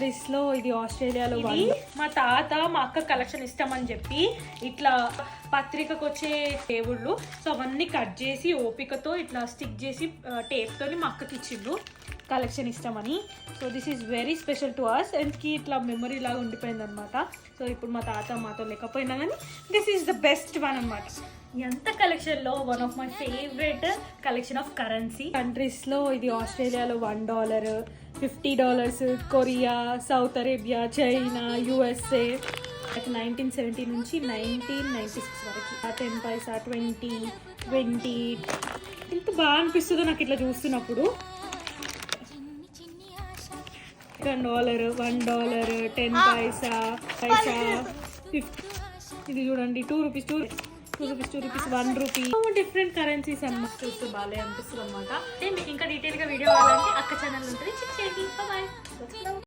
కంట్రీస్లో ఇది ఆస్ట్రేలియాలో ఇది మా తాత మా అక్క కలెక్షన్ ఇస్తామని చెప్పి ఇట్లా పత్రికకు వచ్చే టేబుళ్ళు సో అవన్నీ కట్ చేసి ఓపికతో ఇట్లా స్టిక్ చేసి టేప్తో మా అక్కకి ఇచ్చిండు కలెక్షన్ ఇస్తామని. So this is very special to us అండ్కి ఇట్లా మెమరీ లాగా ఉండిపోయింది అనమాట. సో ఇప్పుడు మా తాత మాతో లేకపోయినా కానీ this is the best one అనమాట. ఎంత కలెక్షన్లో one of my favourite collection of currency కంట్రీస్లో ఇది ఆస్ట్రేలియాలో $1, $50, Korea, south Arabia, China, USA 1970 నుంచి 1996 వరకు 10 పైసా 20 ఎంత బాగా అనిపిస్తుందో నాకు ఇట్లా చూస్తున్నప్పుడు. $1, $10 పైసా 50. ఇది చూడండి $2, $2, $1. డిఫరెంట్ కరెన్సీస్ అన్నమాట. చూస్తే బాగా అనిపిస్తుంది అనమాట. మీకు ఇంకా డీటెయిల్గా వీడియో కావాలంటే అక్క ఛానల్ ఉంటుంది, చెక్ చేయండి. బాయ్.